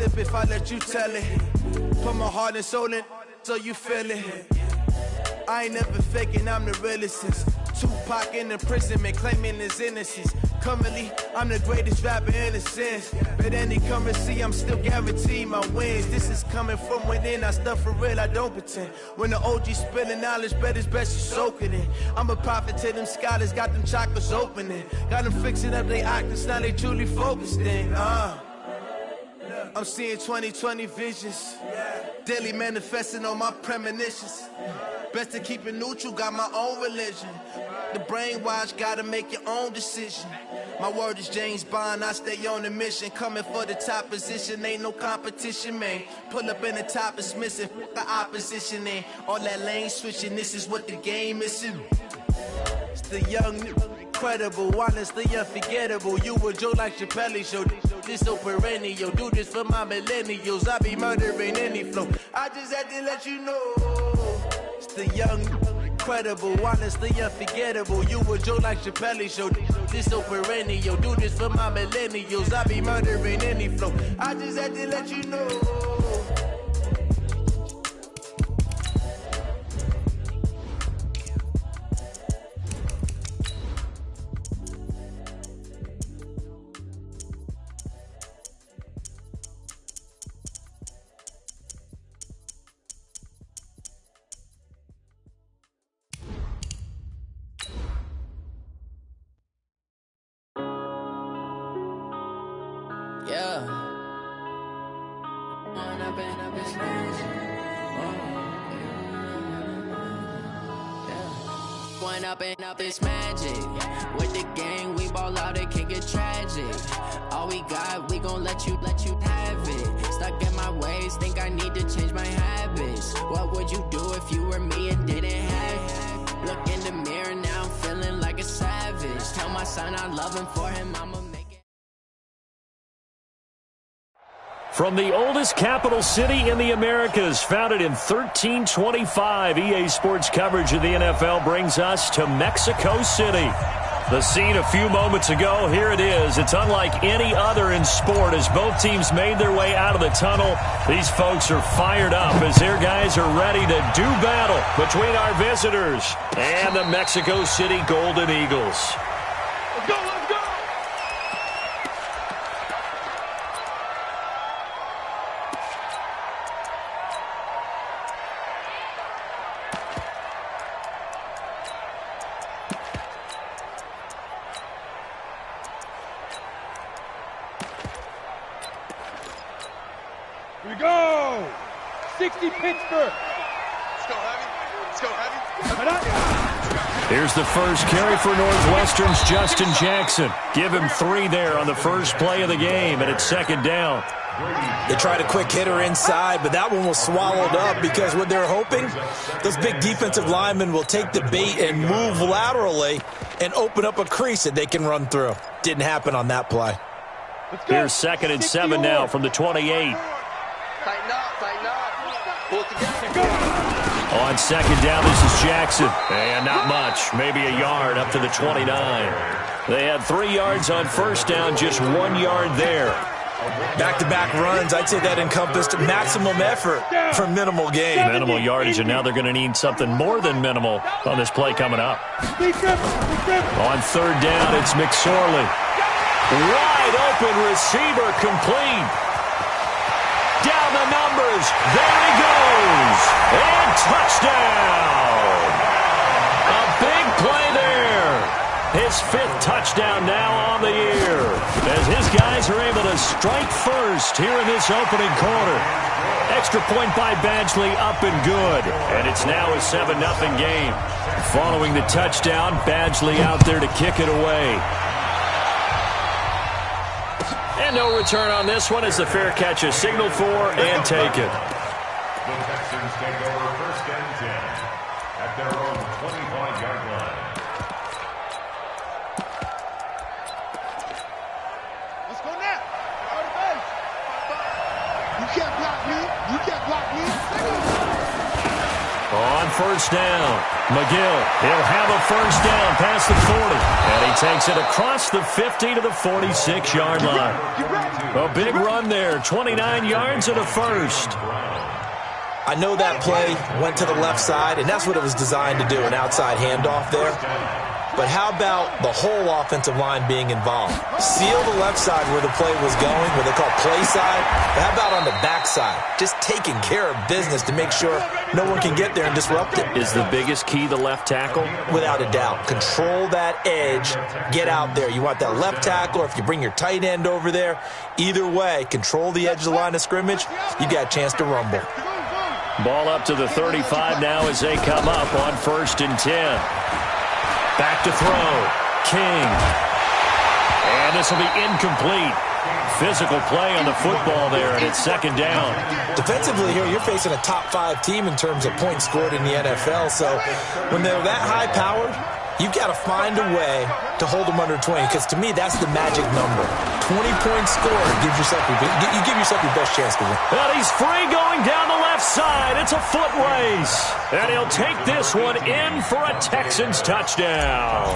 up if I let you tell it. Put my heart and soul in so you feel it. I ain't never faking, I'm the realest since Tupac in the prison, man, claiming his innocence. Currently, I'm the greatest rapper in a sense. But any currency, I'm still guaranteed my wins. This is coming from within, I stuff for real, I don't pretend. When the OG spilling knowledge, bet it's best you soak it in. I'm a prophet to them scholars, got them chakras opening. Got them fixing up they octaves, now they truly focused in. I'm seeing 2020 visions. Daily manifesting on my premonitions. Best to keep it neutral, got my own religion. The brainwash, gotta make your own decision. My word is James Bond, I stay on the mission. Coming for the top position, ain't no competition, man. Pull up in the top is missing, the opposition in. All that lane switching, this is what the game is in. It's the young, incredible, honestly unforgettable. You a Joe like Chappelle show. This so perennial, do this for my millennials. I be murdering any flow. I just had to let you know. It's the young, incredible, honestly unforgettable. You a Joe like Chappelle show. This so perennial, do this for my millennials. I be murdering any flow. I just had to let you know. Up this magic with the gang, we ball out, it can get tragic. All we got, we gon' let you have it. Stuck in my ways, think I need to change my habits. What would you do if you were me and didn't have it? Look in the mirror now, I'm feeling like a savage. Tell my son I love him, for him I'ma make it. From the oldest capital city in the Americas, founded in 1325, EA Sports coverage of the NFL brings us to Mexico City. The scene a few moments ago, here it is. It's unlike any other in sport as both teams made their way out of the tunnel. These folks are fired up as their guys are ready to do battle between our visitors and the Mexico City Golden Eagles. Let's go, let's go! Here we go! 60 Pittsburgh! Let's go, heavy! Let's go, heavy! Here's the first carry for Northwestern's Justin Jackson. Give him 3 there on the first play of the game, and it's second down. They tried a quick hitter inside, but that one was swallowed up because what they're hoping, those big defensive linemen will take the bait and move laterally and open up a crease that they can run through. Didn't happen on that play. Here's 2nd and 7 now from the 28. Tighten up, pull it together. On second down, this is Jackson. And not much, maybe a yard up to the 29. They had 3 yards on first down, just 1 yard there. Back-to-back runs, I'd say that encompassed maximum effort for minimal gain. Minimal yardage, and now they're going to need something more than minimal on this play coming up. On third down, it's McSorley. Wide open receiver complete. Down the numbers. There he goes. And touchdown. A big play there. His 5th touchdown now on the year as his guys are able to strike first here in this opening quarter. Extra point by Badgley up and good. And it's now a 7-0 game. Following the touchdown, Badgley out there to kick it away. And no return on this one as the fair catch is signaled for and taken. The Texans take over 1st and 10 at their own 25-yard line. Let's go now. You can't block me. You can't block me. On first down, McGill, he'll have a first down past the 40. And he takes it across the 50 to the 46-yard line. A big run there, 29 yards and a first. I know that play went to the left side, and that's what it was designed to do, an outside handoff there. But how about the whole offensive line being involved? Seal the left side where the play was going, what they call play side. But how about on the back side? Just taking care of business to make sure no one can get there and disrupt it. Is the biggest key the left tackle? Without a doubt. Control that edge. Get out there. You want that left tackle, or if you bring your tight end over there, either way, control the edge of the line of scrimmage, you got a chance to rumble. Ball up to the 35 now as they come up on 1st and 10. Back to throw. King. And this will be incomplete. Physical play on the football there, and it's 2nd down. Defensively here, you're facing a top 5 team in terms of points scored in the NFL. So when they're that high-powered, you've got to find a way to hold them under 20, because to me, that's the magic number. 20 points scored, you give yourself your best chance to win. And he's free going down the left side. It's a foot race. And he'll take this one in for a Texans touchdown.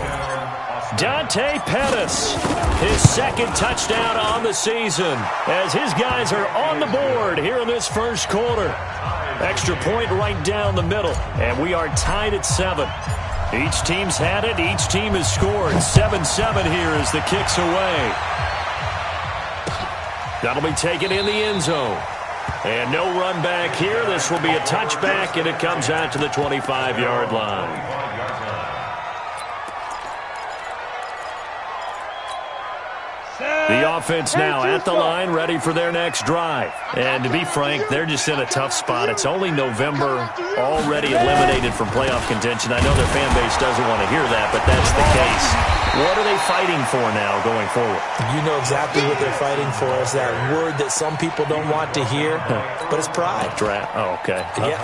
Dante Pettis, his 2nd touchdown on the season, as his guys are on the board here in this 1st quarter. Extra point right down the middle, and we are tied at 7. Each team's had it. Each team has scored. 7-7 here as the kick's away. That'll be taken in the end zone. And no run back here. This will be a touchback, and it comes out to the 25-yard line. The offense now at the line, ready for their next drive. And to be frank, they're just in a tough spot. It's only November, already eliminated from playoff contention. I know their fan base doesn't want to hear that, but that's the case. What are they fighting for now going forward? You know exactly what they're fighting for. Is that word that some people don't want to hear, but it's pride. Draft. Oh, okay. Yeah.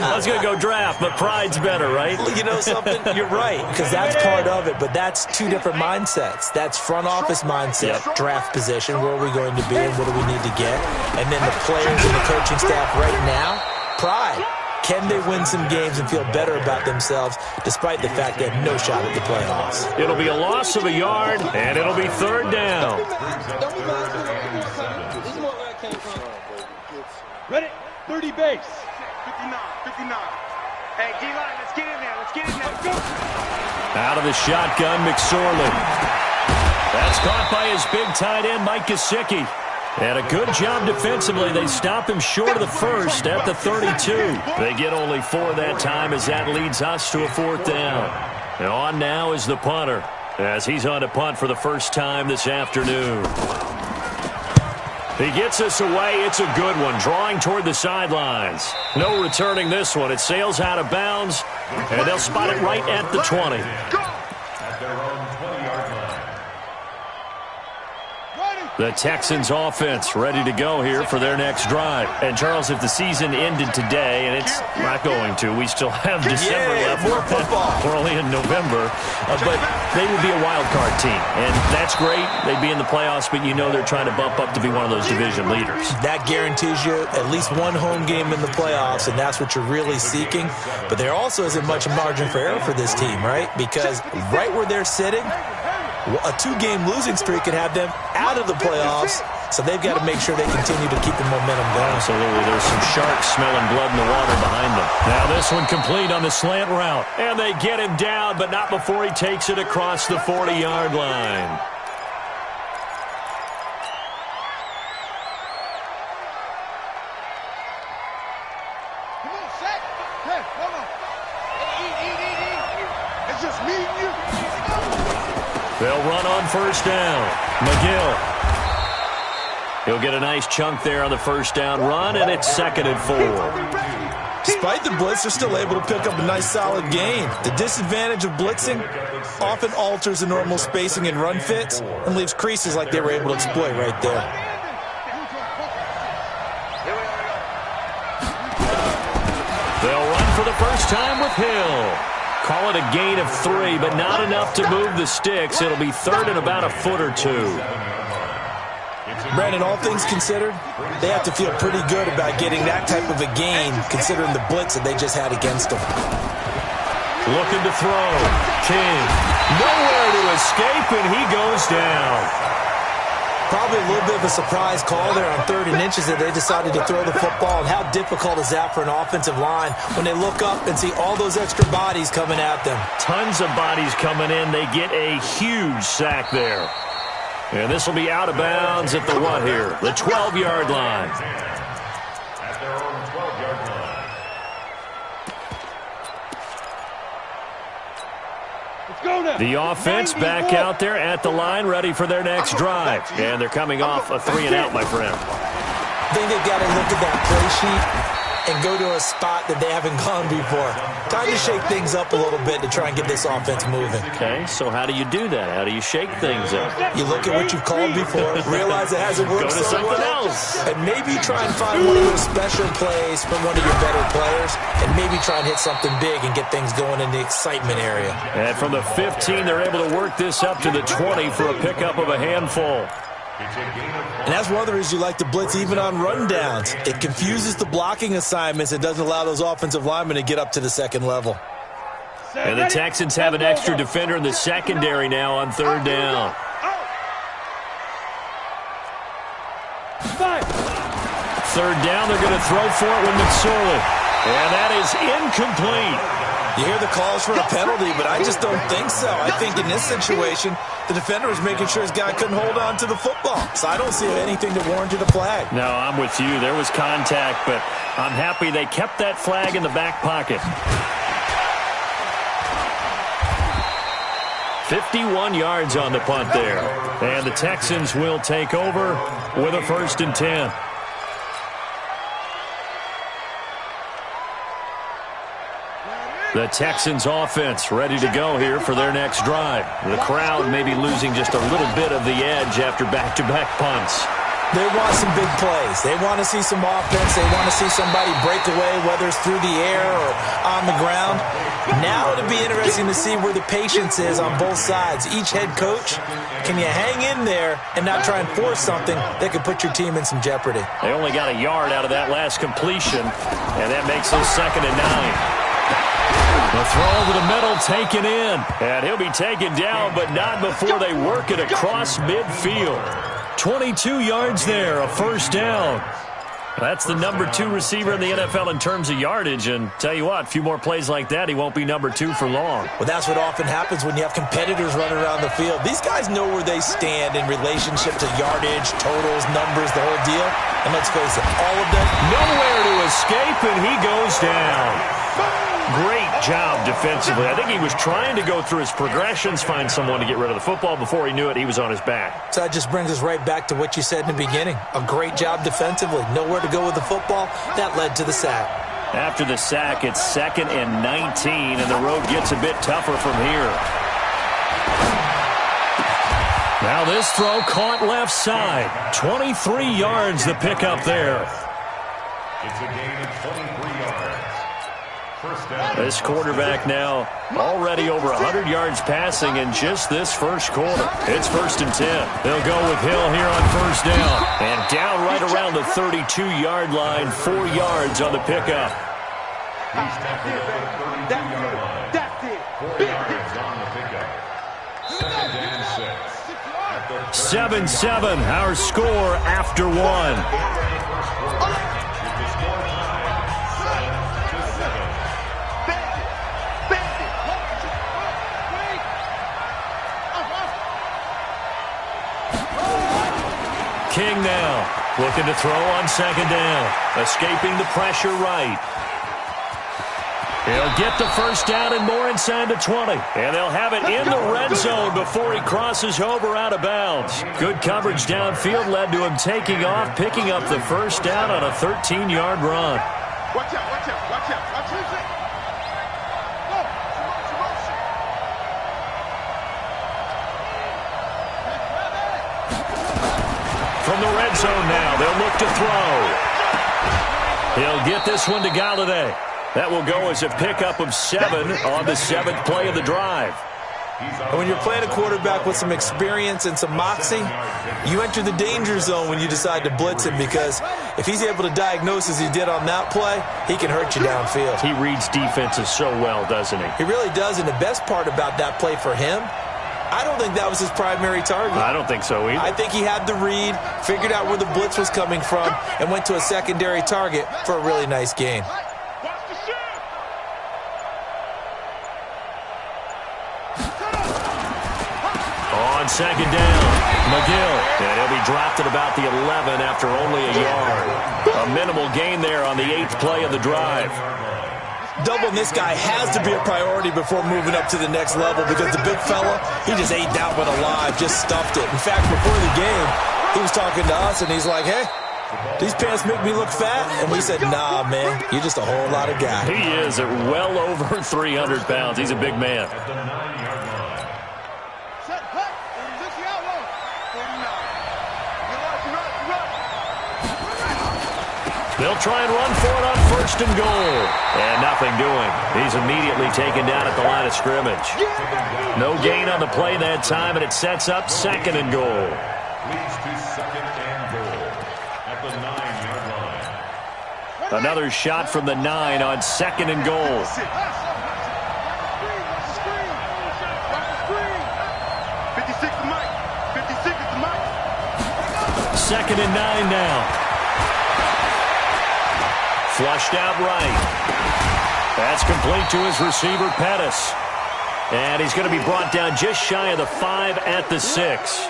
I was going to go draft, but pride's better, right? You know something? You're right, because that's part of it, but that's 2 different mindsets. That's front office mindset, draft position, where are we going to be and what do we need to get? And then the players and the coaching staff right now, pride. Can they win some games and feel better about themselves despite the fact they have no shot at the playoffs? It'll be a loss of a yard, and it'll be 3rd down. Ready? 30 base. 59. Hey, D-line, let's get in there. Let's get in there. Let's go. Out of the shotgun, McSorley. That's caught by his big tight end, Mike Gesicki. And a good job defensively. They stop him short of the 1st at the 32. They get only 4 that time as that leads us to a 4th down. And on now is the punter as he's on to punt for the first time this afternoon. He gets us away. It's a good one, drawing toward the sidelines. No returning this one. It sails out of bounds, and they'll spot it right at the 20. At their own 20-yard line. The Texans offense ready to go here for their next drive. And, Charles, if the season ended today, and it's not going to, we still have December left. More football. We're only in November. But they would be a wild card team. And that's great. They'd be in the playoffs, but you know they're trying to bump up to be one of those division leaders. That guarantees you at least one home game in the playoffs, and that's what you're really seeking. But there also isn't much margin for error for this team, right? Because right where they're sitting, a 2-game losing streak could have them out of the playoffs, so they've got to make sure they continue to keep the momentum going. Absolutely. There's some sharks smelling blood in the water behind them. Now this one complete on the slant route. And they get him down, but not before he takes it across the 40-yard line. Come on, Shaq. Hey, come on. Eat. It's just me and you. They'll run on first down. McGill. He'll get a nice chunk there on the first down run, and it's 2nd and 4. Despite the blitz, they're still able to pick up a nice solid gain. The disadvantage of blitzing often alters the normal spacing and run fits and leaves creases like they were able to exploit right there. They'll run for the first time with Hill. Call it a gain of 3, but not enough to move the sticks. It'll be 3rd and about a foot or 2. It's a Brandon, all things considered, they have to feel pretty good about getting that type of a gain considering the blitz that they just had against them. Looking to throw. King. Nowhere to escape, and he goes down. Probably a little bit of a surprise call there on 3rd and inches that they decided to throw the football. And how difficult is that for an offensive line when they look up and see all those extra bodies coming at them? Tons of bodies coming in. They get a huge sack there. And this will be out of bounds at the what here? The 12-yard line. At their own 12-yard line. The offense back out there at the line, ready for their next drive. And they're coming off a 3-and-out, my friend. I think they've got to look at that play sheet and go to a spot that they haven't gone before. Time to shake things up a little bit to try and get this offense moving. Okay, so how do you do that? How do you shake things up? You look at what you've called before, realize it hasn't worked Go to something else. and maybe try and find one of those special plays from one of your better players, and maybe try and hit something big and get things going in the excitement area. And from the 15, they're able to work this up to the 20 for a pickup of a handful. And that's one of the reasons you like to blitz even on rundowns. It confuses the blocking assignments. It doesn't allow those offensive linemen to get up to the second level. And the Texans have an extra defender in the secondary now on 3rd down. 3rd down, they're going to throw for it with McSorley. And that is incomplete. You hear the calls for a penalty, but I just don't think so. I think in this situation, the defender was making sure his guy couldn't hold on to the football. So I don't see anything that warranted a flag. No, I'm with you. There was contact, but I'm happy they kept that flag in the back pocket. 51 yards on the punt there. And the Texans will take over with a 1st and 10. The Texans offense ready to go here for their next drive. The crowd may be losing just a little bit of the edge after back-to-back punts. They want some big plays. They want to see some offense. They want to see somebody break away, whether it's through the air or on the ground. Now it'll be interesting to see where the patience is on both sides. Each head coach, can you hang in there and not try and force something that could put your team in some jeopardy? They only got a yard out of that last completion, and that makes it 2nd and 9. The throw to the middle, taken in. And he'll be taken down, but not before they work it across midfield. 22 yards there, a 1st down. That's the number 2 receiver in the NFL in terms of yardage. And tell you what, a few more plays like that, he won't be number 2 for long. Well, that's what often happens when you have competitors running around the field. These guys know where they stand in relationship to yardage, totals, numbers, the whole deal. And let's face it, all of them. Nowhere to escape, and he goes down. Great job defensively. I think he was trying to go through his progressions, find someone to get rid of the football. Before he knew it, he was on his back. So that just brings us right back to what you said in the beginning. A great job defensively. Nowhere to go with the football. That led to the sack. After the sack, it's 2nd and 19, and the road gets a bit tougher from here. Now this throw caught left side. 23 yards the pickup there. It's a gain of 23 yards. This quarterback now already over 100 yards passing in just this first quarter. It's 1st and 10. They'll go with Hill here on 1st down. And down right around the 32-yard line, 4 yards on the pickup. He's tackled at the 32-yard line. That's it. 4 yards on the pickup. 2nd and 6. 7-7, our score after 1. King now, looking to throw on 2nd down, escaping the pressure right. He'll get the 1st down and more inside the 20. And they'll have it in the red zone before he crosses over out of bounds. Good coverage downfield led to him taking off, picking up the 1st down on a 13-yard run. Watch out, watch out, watch out, watch out. From the red zone now, they'll look to throw. He'll get this one to Galladay. That will go as a pickup of 7 on the 7th play of the drive. And when you're playing a quarterback with some experience and some moxie, you enter the danger zone when you decide to blitz him, because if he's able to diagnose as he did on that play, he can hurt you downfield. He reads defenses so well, doesn't he? He really does, and the best part about that play for him, I don't think that was his primary target. I don't think so either. I think he had the read, figured out where the blitz was coming from, and went to a secondary target for a really nice gain. On second down, McGill. And he'll be dropped at about the 11 after only a yard. A minimal gain there on the 8th play of the drive. Doubling this guy has to be a priority before moving up to the next level, because the big fella, he just ate that one alive, just stuffed it. In fact, before the game, he was talking to us, and he's like, hey, these pants make me look fat? And we said, nah, man, you're just a whole lot of guy. He is at well over 300 pounds. He's a big man. They'll try and run for it on 1st and goal. And nothing doing. He's immediately taken down at the line of scrimmage. No gain on the play that time, and it sets up 2nd and goal. Leads to 2nd and goal at the 9-yard line. Another shot from the 9 on 2nd and goal. 2nd and 9 now. Flushed out right. That's complete to his receiver, Pettis. And he's going to be brought down just shy of the 5 at the 6.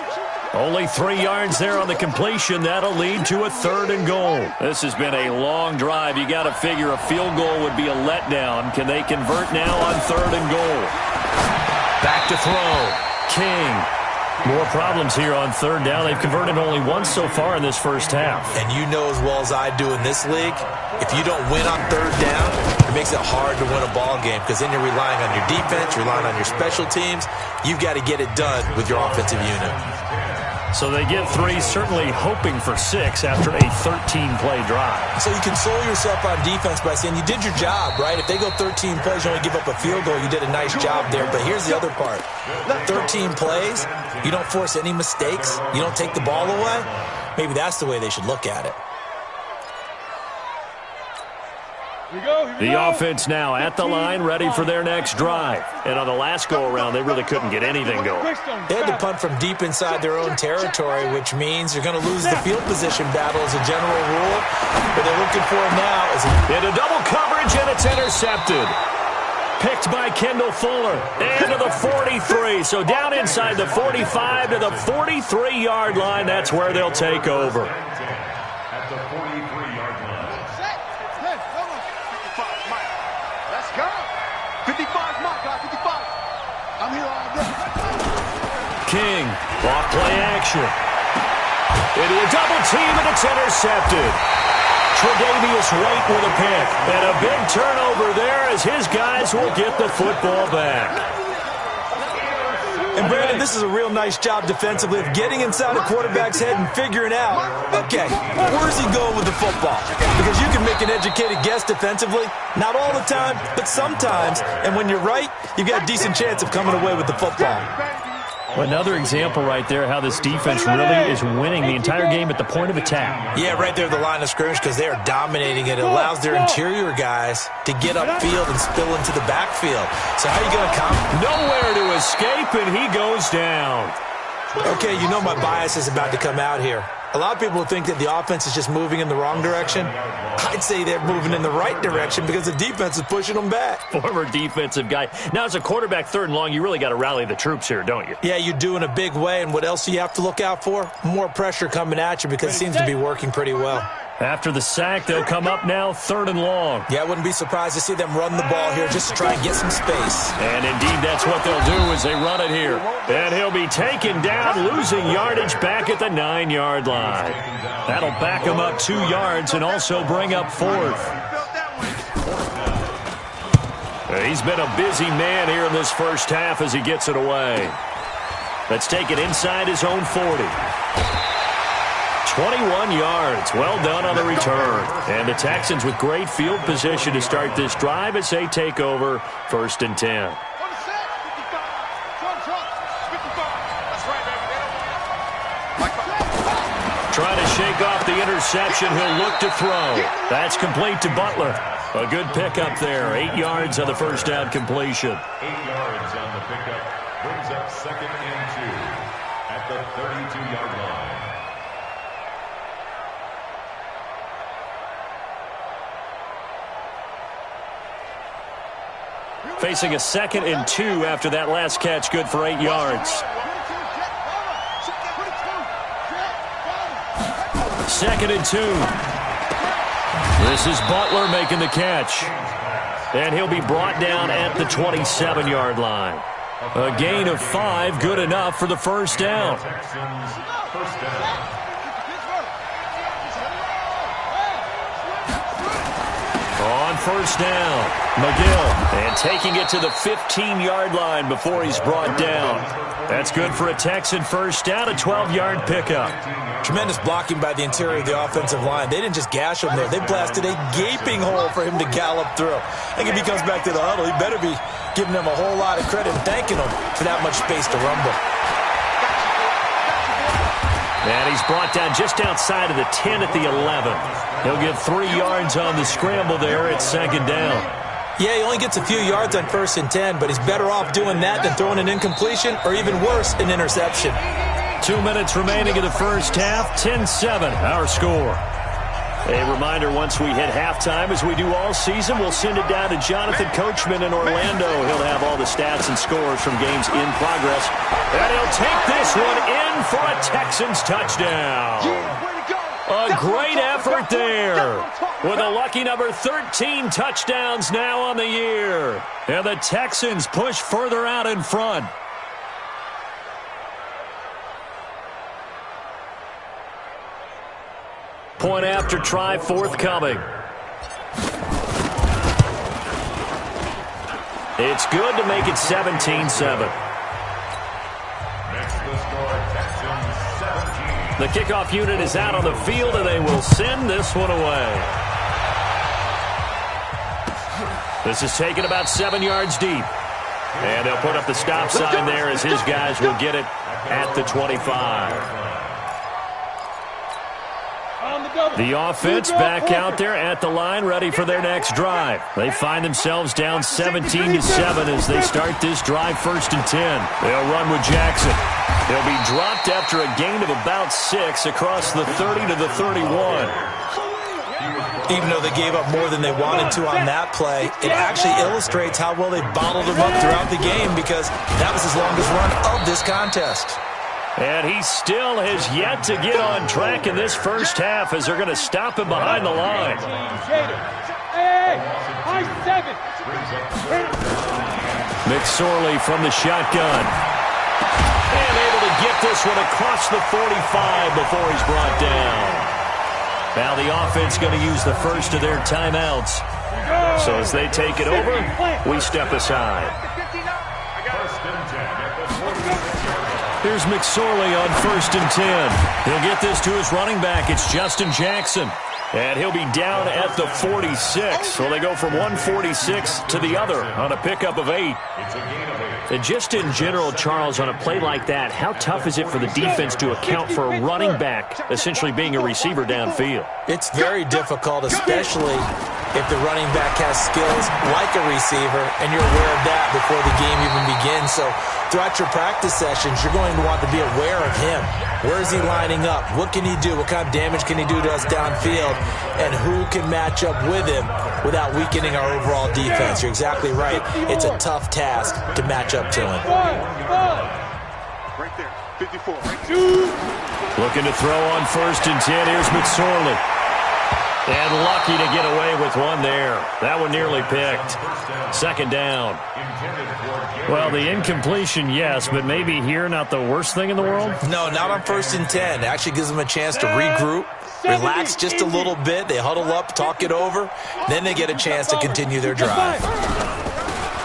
Only 3 yards there on the completion. That'll lead to a 3rd and goal. This has been a long drive. You got to figure a field goal would be a letdown. Can they convert now on 3rd and goal? Back to throw. King. More problems here on 3rd down. They've converted only once so far in this first half. And you know as well as I do in this league, if you don't win on 3rd down, it makes it hard to win a ball game, because then you're relying on your defense, you're relying on your special teams. You've got to get it done with your offensive unit. So they get 3, certainly hoping for 6 after a 13-play drive. So you console yourself on defense by saying you did your job, right? If they go 13 plays, you only give up a field goal, you did a nice job there. But here's the other part. 13 plays, you don't force any mistakes, you don't take the ball away. Maybe that's the way they should look at it. The offense now at the line, ready for their next drive. And on the last go-around, they really couldn't get anything going. They had to punt from deep inside their own territory, which means you're going to lose the field position battle as a general rule. What they're looking for now is into double coverage, and it's intercepted. Picked by Kendall Fuller. And to the 43. So down inside the 45 to the 43-yard line. That's where they'll take over. At the 43-yard line. 55's my guy, 55. I'm here all day. King, off play action. Into a double team, and it's intercepted. Tre'Davious White with a pick. And a big turnover there as his guys will get the football back. And Brandon, this is a real nice job defensively of getting inside a quarterback's head and figuring out, okay, where's he going with the football? Because you can make an educated guess defensively, not all the time, but sometimes. And when you're right, you've got a decent chance of coming away with the football. Another example right there how this defense really is winning the entire game at the point of attack. Yeah, right there at the line of scrimmage, because they are dominating it. It allows their interior guys to get upfield and spill into the backfield. So how are you going to come? Nowhere to escape, and he goes down. Okay, you know my bias is about to come out here. A lot of people think that the offense is just moving in the wrong direction. I'd say they're moving in the right direction because the defense is pushing them back. Former defensive guy. Now, as a quarterback 3rd and long, you really got to rally the troops here, don't you? Yeah, you do in a big way. And what else do you have to look out for? More pressure coming at you, because it seems to be working pretty well. After the sack, they'll come up now 3rd and long. Yeah, I wouldn't be surprised to see them run the ball here just to try and get some space. And indeed, that's what they'll do as they run it here. And he'll be taken down, losing yardage back at the 9-yard line. That'll back him up 2 yards and also bring up 4th. He's been a busy man here in this first half as he gets it away. Let's take it inside his own 40. 21 yards. Well done on the return. And the Texans with great field position to start this drive as they take over 1st and 10. shake off the interception. He'll look to throw. That's complete to Butler. A good pickup there. 8 yards on the first down completion. 8 yards on the pickup. Brings up 2nd and 2 at the 32-yard line. Facing a 2nd and 2 after that last catch. Good for 8 yards. 2nd and 2. This is Butler making the catch. And he'll be brought down at the 27-yard line. A gain of 5, good enough for the first down. On first down, McGill, and taking it to the 15-yard line before he's brought down. That's good for a Texan first down, a 12-yard pickup. Tremendous blocking by the interior of the offensive line. They didn't just gash him there. They blasted a gaping hole for him to gallop through. I think if he comes back to the huddle, he better be giving them a whole lot of credit and thanking them for that much space to rumble. And he's brought down just outside of the 10 at the 11. He'll get 3 yards on the scramble there at 2nd down. Yeah, he only gets a few yards on 1st and 10, but he's better off doing that than throwing an incompletion or even worse, an interception. 2 minutes remaining in the first half. 10-7, our score. A reminder, once we hit halftime, as we do all season, we'll send it down to Jonathan Coachman in Orlando. He'll have all the stats and scores from games in progress. And he'll take this one in for a Texans touchdown. A great effort there. With a lucky number 13 touchdowns now on the year. And the Texans push further out in front. Point after try forthcoming. It's good to make it 17-7. The kickoff unit is out on the field, and they will send this one away. This is taken about 7 yards deep. And they'll put up the stop sign there as his guys will get it at the 25. The offense back out there at the line, ready for their next drive. They find themselves down 17-7 as they start this drive 1st and 10. They'll run with Jackson. He'll be dropped after a gain of about 6 across the 30 to the 31. Even though they gave up more than they wanted to on that play, it actually illustrates how well they bottled him up throughout the game because that was his longest run of this contest. And he still has yet to get on track in this first half as they're going to stop him behind the line. McSorley from the shotgun. And able to get this one across the 45 before he's brought down. Now the offense going to use the first of their timeouts. So as they take it over, we step aside. Here's McSorley on 1st and 10. He'll get this to his running back. It's Justin Jackson. And he'll be down at the 46. So they go from 146 to the other on a pickup of 8. And just in general, Charles, on a play like that, how tough is it for the defense to account for a running back essentially being a receiver downfield? It's very difficult, especially if the running back has skills like a receiver, and you're aware of that before the game even begins. So throughout your practice sessions, you're going to want to be aware of him. Where is he lining up? What can he do? What kind of damage can he do to us downfield? And who can match up with him without weakening our overall defense? You're exactly right. It's a tough task to match up to him. Right there, 54. Looking to throw on 1st and 10. Here's McSorley. And lucky to get away with one there. That one nearly picked. 2nd down. Well, the incompletion, yes, but maybe here not the worst thing in the world? No, not on 1st and 10. It actually gives them a chance to regroup, relax just a little bit. They huddle up, talk it over. Then they get a chance to continue their drive.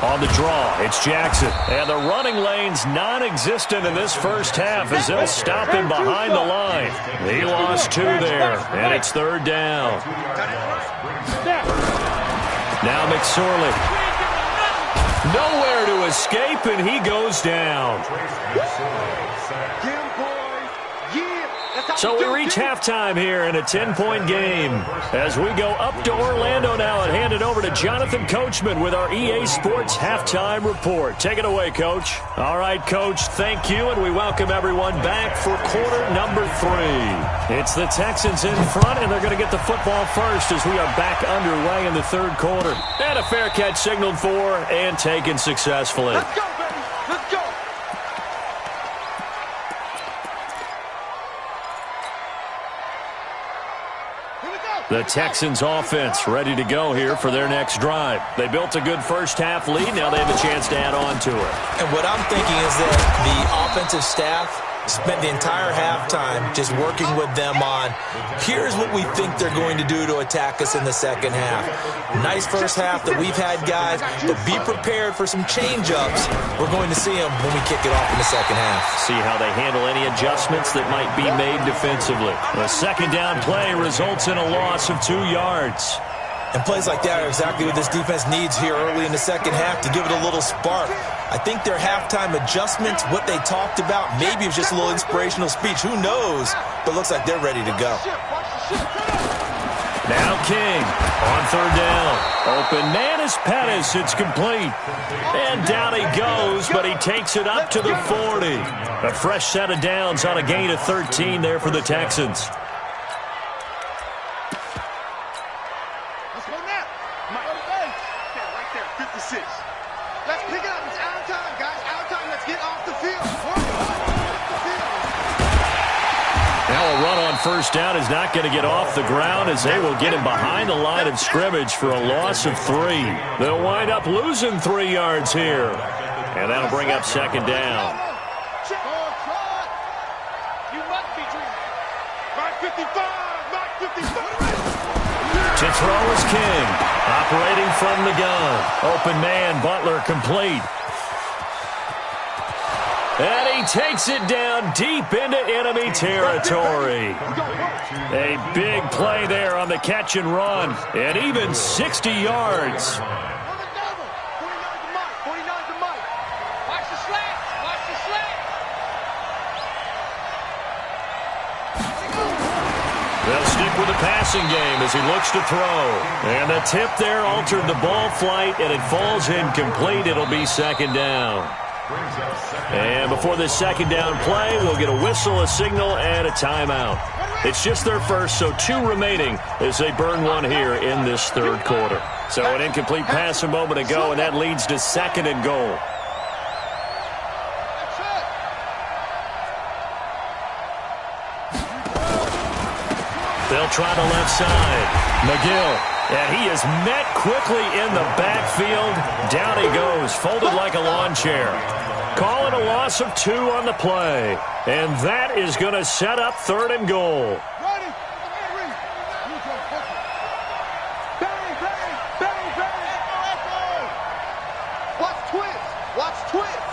On the draw, it's Jackson. And the running lane's non-existent in this first half as they'll stop him behind the line. He lost 2 there, and it's 3rd down. Now McSorley. Nowhere to escape, and he goes down. So we reach halftime here in a 10-point game as we go up to Orlando now and hand it over to Jonathan Coachman with our EA Sports Halftime Report. Take it away, Coach. All right, Coach, thank you, and we welcome everyone back for quarter number 3. It's the Texans in front, and they're going to get the football first as we are back underway in the third quarter. And a fair catch signaled for and taken successfully. Let's go, baby. Let's go. The Texans offense ready to go here for their next drive. They built a good first half lead. Now they have a chance to add on to it. And what I'm thinking is that the offensive staff spent the entire halftime just working with them on, here's what we think they're going to do to attack us in the second half. Nice first half that we've had, guys, but be prepared for some change-ups. We're going to see them when we kick it off in the second half. See how they handle any adjustments that might be made defensively. A second down play results in a loss of 2 yards. And plays like that are exactly what this defense needs here early in the second half to give it a little spark. I think their halftime adjustments, what they talked about, maybe it was just a little inspirational speech. Who knows? But looks like they're ready to go. Now King on third down. Open man is Pettis. It's complete. And down he goes, but he takes it up to the 40. A fresh set of downs on a gain of 13 there for the Texans. Let's pick it up. It's out time, guys. Out time. Let's get off the field. Now a run on first down is not going to get off the ground as they will get him behind the line of scrimmage for a loss of 3. They'll wind up losing 3 yards here. And that'll bring up second down. You must be dreaming. Mark 55. Mark 55. To throw is King. Operating from the gun. Open man, Butler complete. And he takes it down deep into enemy territory. A big play there on the catch and run. And even 60 yards. 49 to Mike. Watch the slant. Watch the slant. They'll stick with the passing game as he looks to throw. And the tip there altered the ball flight, and it falls incomplete. It'll be second down. And before this second down play, we'll get a whistle, a signal, and a timeout. It's just their first, so 2 remaining as they burn one here in this third quarter. So an incomplete pass a moment ago, and that leads to second and goal. They'll try the left side. McGill, and he is met quickly in the backfield. Down he goes, folded like a lawn chair. Call it a loss of 2 on the play. And that is going to set up third and goal. Ready? Bang, bang, bang, bang. Watch twist. Watch twist.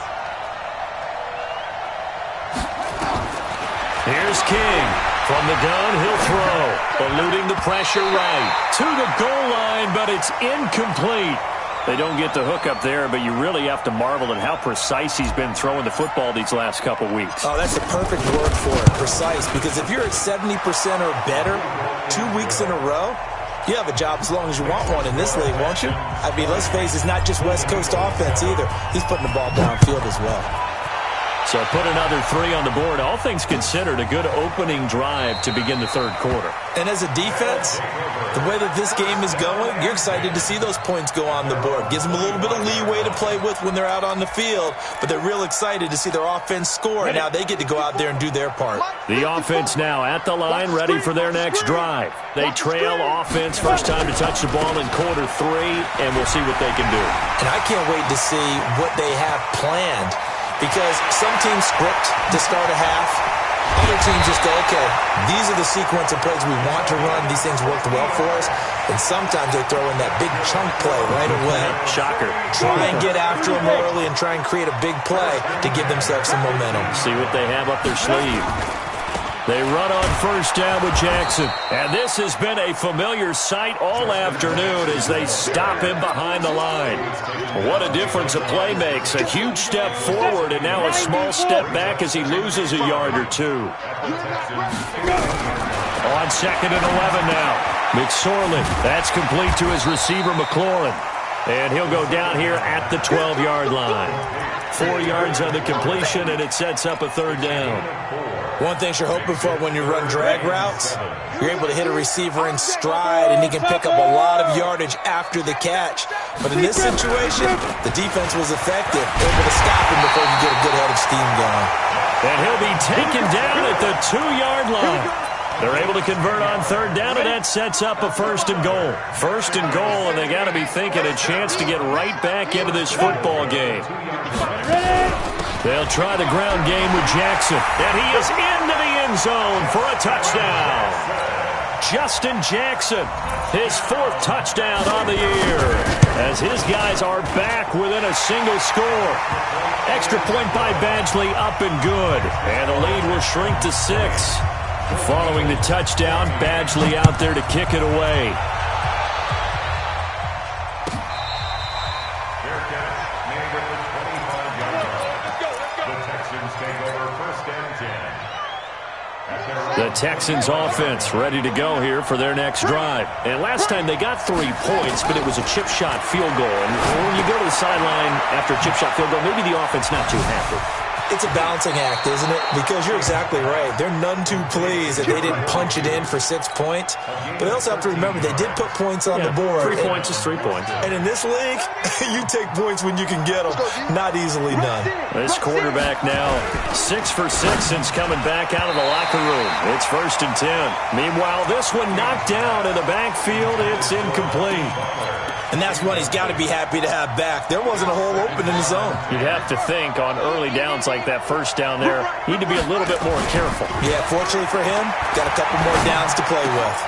Here's King. From the gun, he'll throw. Eluding the pressure right. To the goal line, but it's incomplete. They don't get the hook up there, but you really have to marvel at how precise he's been throwing the football these last couple weeks. Oh, that's the perfect word for it, precise. Because if you're at 70% or better 2 weeks in a row, you have a job as long as you want one in this league, won't you? I mean, let's face it, it's not just West Coast offense either. He's putting the ball downfield as well. So put another 3 on the board. All things considered, a good opening drive to begin the third quarter. And as a defense, the way that this game is going, you're excited to see those points go on the board. Gives them a little bit of leeway to play with when they're out on the field, but they're real excited to see their offense score, and now they get to go out there and do their part. The offense now at the line, ready for their next drive. They trail offense, first time to touch the ball in quarter 3, and we'll see what they can do. And I can't wait to see what they have planned, because some teams script to start a half. Other teams just go, okay, these are the sequence of plays we want to run. These things worked well for us. And sometimes they throw in that big chunk play right away. Shocker. Try and get after them early and try and create a big play to give themselves some momentum. See what they have up their sleeve. They run on first down with Jackson. And this has been a familiar sight all afternoon as they stop him behind the line. What a difference a play makes. A huge step forward and now a small step back as he loses a yard or two. On 2nd and 11 now. McSorley, that's complete to his receiver, McLaurin. And he'll go down here at the 12-yard line. 4 yards on the completion, and it sets up a 3rd down. One thing you're hoping for when you run drag routes, you're able to hit a receiver in stride, and he can pick up a lot of yardage after the catch. But in this situation, the defense was effective, able to stop him before you get a good head of steam going. And he'll be taken down at the 2-yard line. They're able to convert on 3rd down, and that sets up a 1st and goal. 1st and goal, and they got to be thinking a chance to get right back into this football game. They'll try the ground game with Jackson, and he is into the end zone for a touchdown. Justin Jackson, his 4th touchdown on the year, as his guys are back within a single score. Extra point by Badgley, up and good, and the lead will shrink to 6. Following the touchdown, Badgley out there to kick it away. The Texans offense ready to go here for their next drive. And last time they got 3 points, but it was a chip shot field goal. And when you go to the sideline after a chip shot field goal, maybe the offense not too happy. It's a balancing act, isn't it? Because you're exactly right. They're none too pleased that they didn't punch it in for 6 points. But they also have to remember they did put points on the board. 3 points is 3 points. And in this league, you take points when you can get them. Not easily done. This quarterback now 6 for 6 since coming back out of the locker room. It's 1st and 10. Meanwhile, this one knocked down in the backfield. It's incomplete. And that's one he's got to be happy to have back. There wasn't a hole open in the zone. You'd have to think on early downs like that 1st down there, need to be a little bit more careful. Yeah, fortunately for him, got a couple more downs to play with.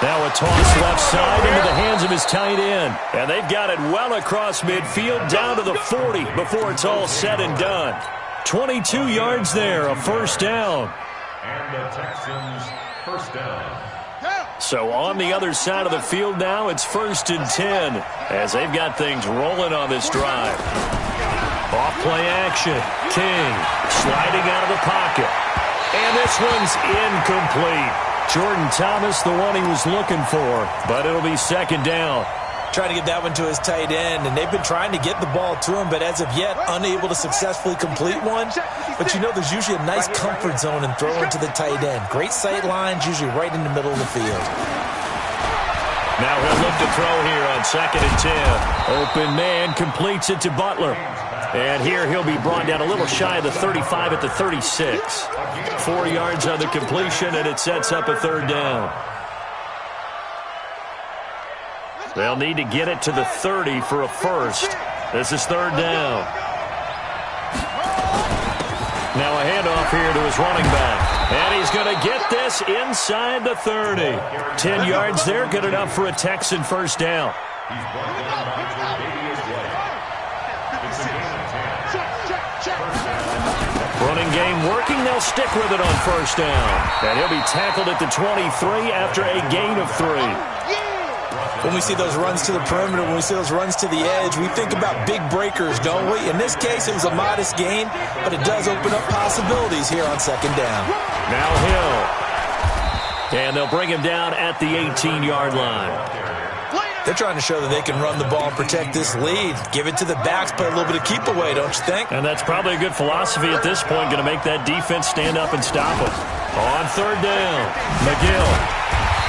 Now a toss left side into the hands of his tight end. And they've got it well across midfield down to the 40 before it's all said and done. 22 yards there, a 1st down. And the Texans' 1st down. So on the other side of the field now, it's 1st and 10 as they've got things rolling on this drive. Off play action. King sliding out of the pocket. And this one's incomplete. Jordan Thomas, the one he was looking for, but it'll be 2nd down. Trying to get that one to his tight end, and they've been trying to get the ball to him, but as of yet, unable to successfully complete one. But you know there's usually a nice comfort zone in throwing to the tight end. Great sight lines, usually right in the middle of the field. Now he'll look to throw here on 2nd and 10. Open man completes it to Butler. And here he'll be brought down a little shy of the 35 at the 36. 4 yards on the completion, and it sets up a 3rd down. They'll need to get it to the 30 for a 1st. This is 3rd down. Now a handoff here to his running back. And he's going to get this inside the 30. 10 yards there, good enough for a Texan 1st down. Running game working, they'll stick with it on 1st down. And he'll be tackled at the 23 after a gain of 3. When we see those runs to the perimeter, when we see those runs to the edge, we think about big breakers, don't we? In this case, it was a modest gain, but it does open up possibilities here on 2nd down. Now Hill. And they'll bring him down at the 18-yard line. They're trying to show that they can run the ball and protect this lead. Give it to the backs, play a little bit of keep away, don't you think? And that's probably a good philosophy at this point, going to make that defense stand up and stop them. On 3rd down, McGill.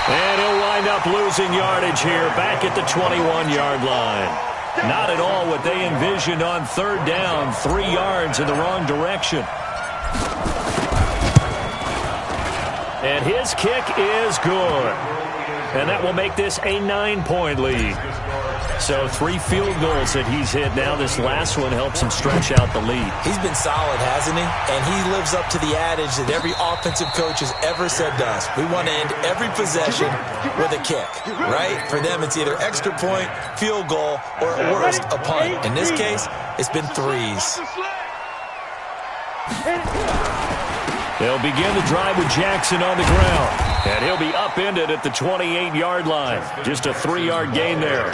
And he'll wind up losing yardage here back at the 21-yard line. Not at all what they envisioned on 3rd down. 3 yards in the wrong direction. And his kick is good. And that will make this a 9-point lead. So 3 field goals that he's hit now. This last one helps him stretch out the lead. He's been solid, hasn't he? And he lives up to the adage that every offensive coach has ever said to us. We want to end every possession with a kick, right? For them, it's either extra point, field goal, or at worst, a punt. In this case, it's been 3s. They'll begin the drive with Jackson on the ground. And he'll be upended at the 28-yard line. Just a 3-yard gain there.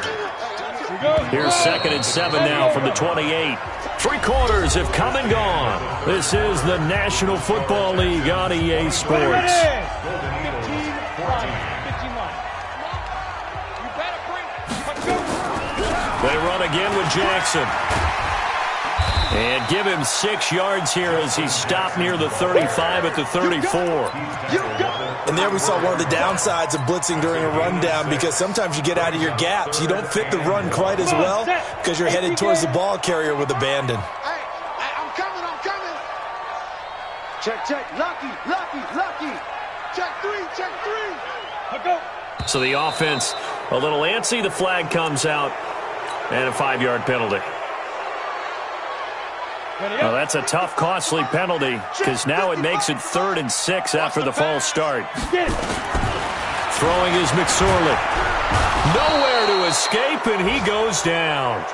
Here's 2nd and 7 now from the 28. 3 quarters have come and gone. This is the National Football League on EA Sports. They run again with Jackson. And give him 6 yards here as he stopped near the 35 at the 34. And there we saw one of the downsides of blitzing during a rundown, because sometimes you get out of your gaps. You don't fit the run quite as well because you're headed towards the ball carrier with abandon. Hey, I'm coming. Check. Lucky. Check 3. So the offense a little antsy. The flag comes out and a 5-yard penalty. Well, that's a tough, costly penalty, because now it makes it 3rd and 6 after the false start. Throwing is McSorley. Nowhere to escape, and he goes down.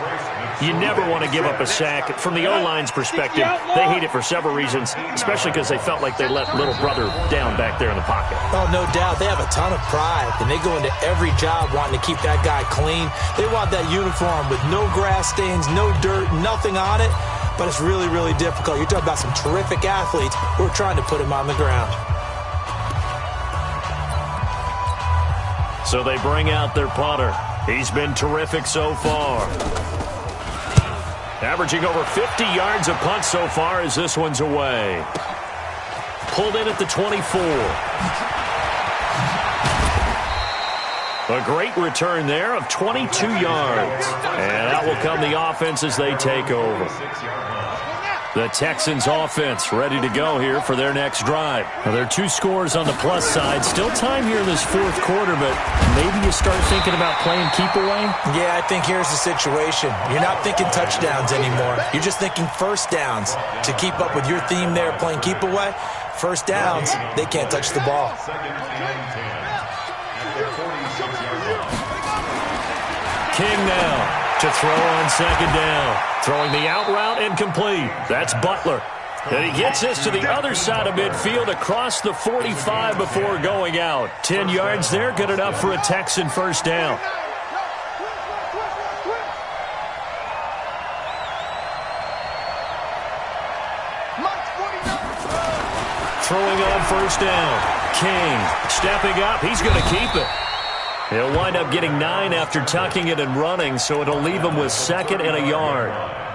You never want to give up a sack. From the O-line's perspective, they hate it for several reasons, especially because they felt like they let little brother down back there in the pocket. Oh, no doubt. They have a ton of pride, and they go into every job wanting to keep that guy clean. They want that uniform with no grass stains, no dirt, nothing on it. But it's really, really difficult. You're talking about some terrific athletes who are trying to put him on the ground. So they bring out their punter. He's been terrific so far. Averaging over 50 yards a punt so far as this one's away. Pulled in at the 24. A great return there of 22 yards. And out will come the offense as they take over. The Texans offense ready to go here for their next drive. Now, there are 2 scores on the plus side. Still time here in this 4th quarter, but maybe you start thinking about playing keep away? Yeah, I think here's the situation. You're not thinking touchdowns anymore. You're just thinking first downs. To keep up with your theme there, playing keep away, first downs, they can't touch the ball. King now to throw on 2nd down. Throwing the out route incomplete. That's Butler. And he gets this to the other side of midfield across the 45 before going out. 10 yards there, good enough for a Texan first down. Throwing on first down. King stepping up. He's going to keep it. He'll wind up getting 9 after tucking it and running, so it'll leave him with 2nd and a yard.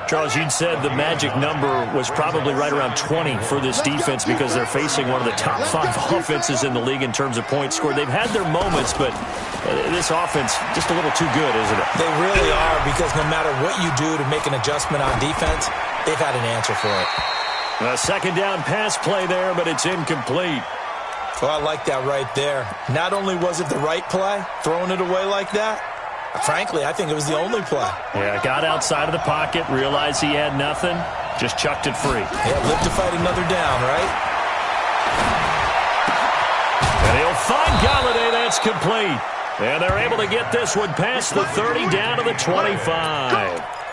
Charles, you'd said the magic number was probably right around 20 for this defense because they're facing one of the top 5 offenses in the league in terms of points scored. They've had their moments, but this offense just a little too good, isn't it? They really are, because no matter what you do to make an adjustment on defense, they've had an answer for it. A 2nd down pass play there, but it's incomplete. Oh, I like that right there. Not only was it the right play, throwing it away like that, frankly, I think it was the only play. Yeah, got outside of the pocket, realized he had nothing, just chucked it free. Yeah, live to fight another down, right? And he'll find Galladay. That's complete. And they're able to get this one past the 30 down to the 25.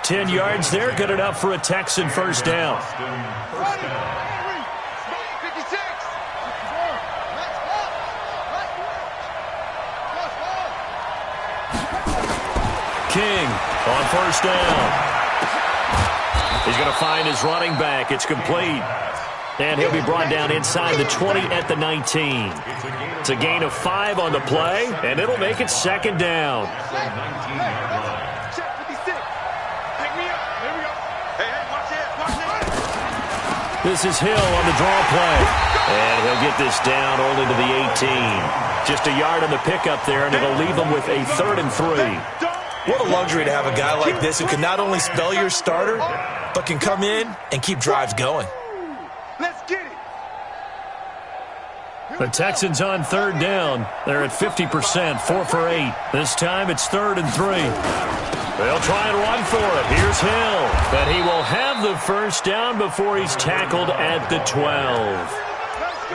10 yards there, good enough for a Texan first down. King on first down. He's going to find his running back. It's complete. And he'll be brought down inside the 20 at the 19. It's a gain of 5 on the play, and it'll make it 2nd down. This is Hill on the draw play. And he'll get this down only to the 18. Just a yard on the pickup there, and it'll leave him with a 3rd and 3. What a luxury to have a guy like this who can not only spell your starter, but can come in and keep drives going. Let's get it. The Texans on 3rd down. They're at 50%, 4 for 8. This time it's 3rd and 3. They'll try and run for it. Here's Hill. But he will have the first down before he's tackled at the 12.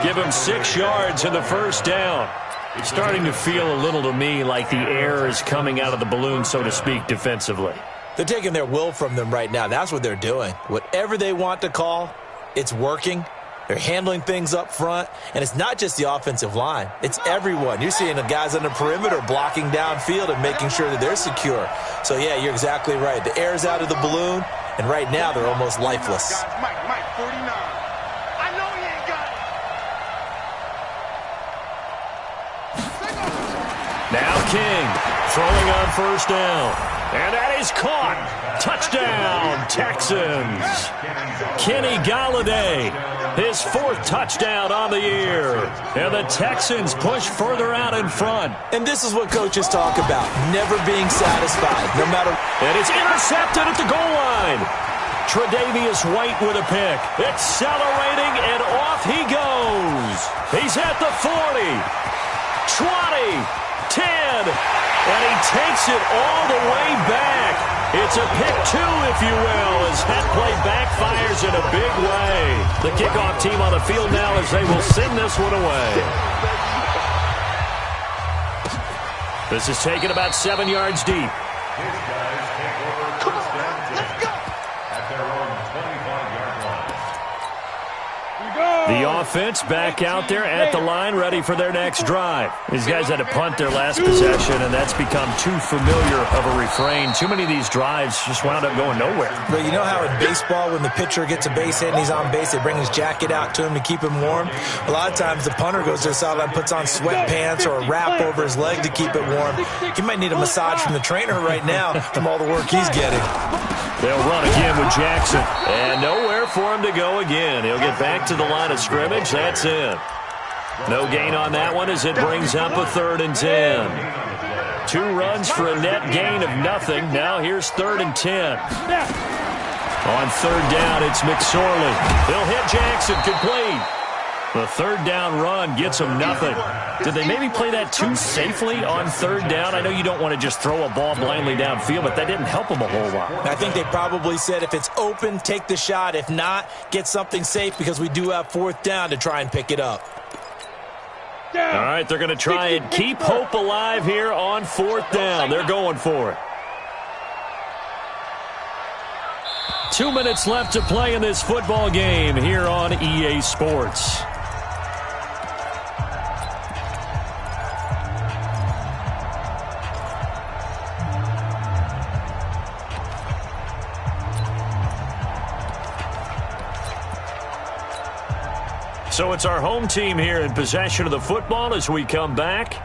Give him 6 yards in the first down. It's starting to feel a little to me like the air is coming out of the balloon, so to speak, defensively. They're taking their will from them right now. That's what they're doing. Whatever they want to call, it's working. They're handling things up front, and it's not just the offensive line. It's everyone. You're seeing the guys on the perimeter blocking downfield and making sure that they're secure. So, yeah, you're exactly right. The air's out of the balloon, and right now they're almost lifeless. Mike, 49. I know he ain't got it. Now King throwing on first down. And that is caught. Touchdown, Texans. Kenny Golladay, his 4th touchdown on the year. And the Texans push further out in front. And this is what coaches talk about, never being satisfied, no matter. And it's intercepted at the goal line. Tre'Davious White with a pick. Accelerating, and off he goes. He's at the 40, 20, 10, and he takes it all the way back. It's a pick 2, if you will, as that play backfires in a big way. The kickoff team on the field now as they will send this one away. This is taken about 7 yards deep. His guys take over first down at their own 25-yard line. The offense back out there at the line, ready for their next drive. These guys had to punt their last possession, and that's become too familiar of a refrain. Too many of these drives just wound up going nowhere. But you know how in baseball, when the pitcher gets a base hit and he's on base, they bring his jacket out to him to keep him warm? A lot of times the punter goes to the sideline, puts on sweatpants or a wrap over his leg to keep it warm. He might need a massage from the trainer right now from all the work he's getting. They'll run again with Jackson. And nowhere for him to go again. He'll get back to the line of scrimmage. That's it. No gain on that one as it brings up a 3rd and 10. 2 runs for a net gain of nothing. Now here's 3rd and 10. On 3rd down, it's McSorley. He'll hit Jackson, complete. The 3rd down run gets him nothing. Did they maybe play that too safely on 3rd down? I know you don't want to just throw a ball blindly downfield, but that didn't help them a whole lot. I think they probably said if it's open, take the shot. If not, get something safe because we do have 4th down to try and pick it up. All right, they're going to try and keep hope alive here on 4th down. They're going for it. 2 minutes left to play in this football game here on EA Sports. So it's our home team here in possession of the football as we come back.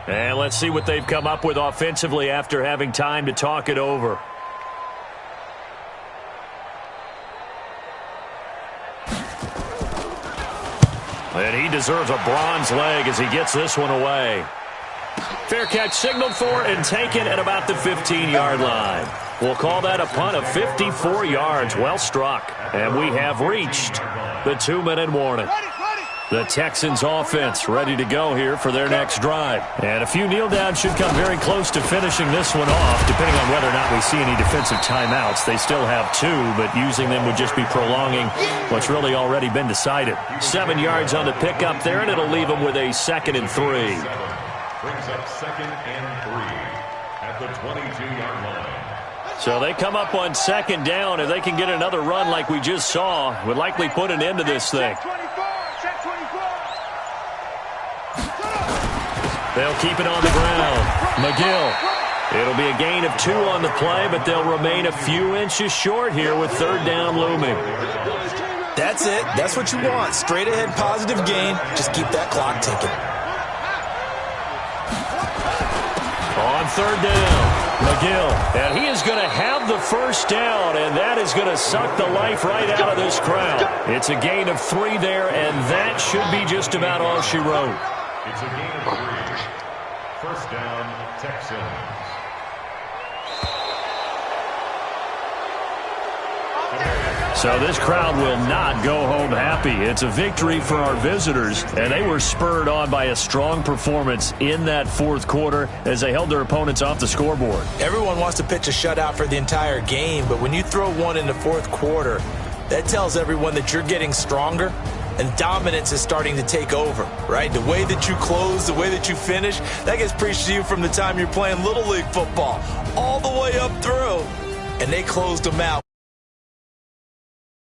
And let's see what they've come up with offensively after having time to talk it over. And he deserves a bronze leg as he gets this one away. Fair catch signaled for and taken at about the 15-yard line. We'll call that a punt of 54 yards. Well struck. And we have reached the 2-minute warning. The Texans offense ready to go here for their next drive. And a few kneel downs should come very close to finishing this one off, depending on whether or not we see any defensive timeouts. They still have 2, but using them would just be prolonging what's really already been decided. 7 yards on the pickup there, and it'll leave them with a 2nd and 3. Brings up 2nd and 3 at the 22-yard line. So they come up on 2nd down. If they can get another run like we just saw, would likely put an end to this thing. They'll keep it on the ground. McGill. It'll be a gain of 2 on the play, but they'll remain a few inches short here with 3rd down looming. That's it. That's what you want. Straight ahead positive gain. Just keep that clock ticking. On 3rd down, McGill. And he is going to have the 1st down, and that is going to suck the life right out of this crowd. It's a gain of 3 there, and that should be just about all she wrote. It's a gain of 3. 1st down, Texans. So this crowd will not go home happy. It's a victory for our visitors, and they were spurred on by a strong performance in that 4th quarter as they held their opponents off the scoreboard. Everyone wants to pitch a shutout for the entire game, but when you throw one in the 4th quarter, that tells everyone that you're getting stronger and dominance is starting to take over, right? The way that you close, the way that you finish, that gets preached to you from the time you're playing Little League football all the way up through, and they closed them out.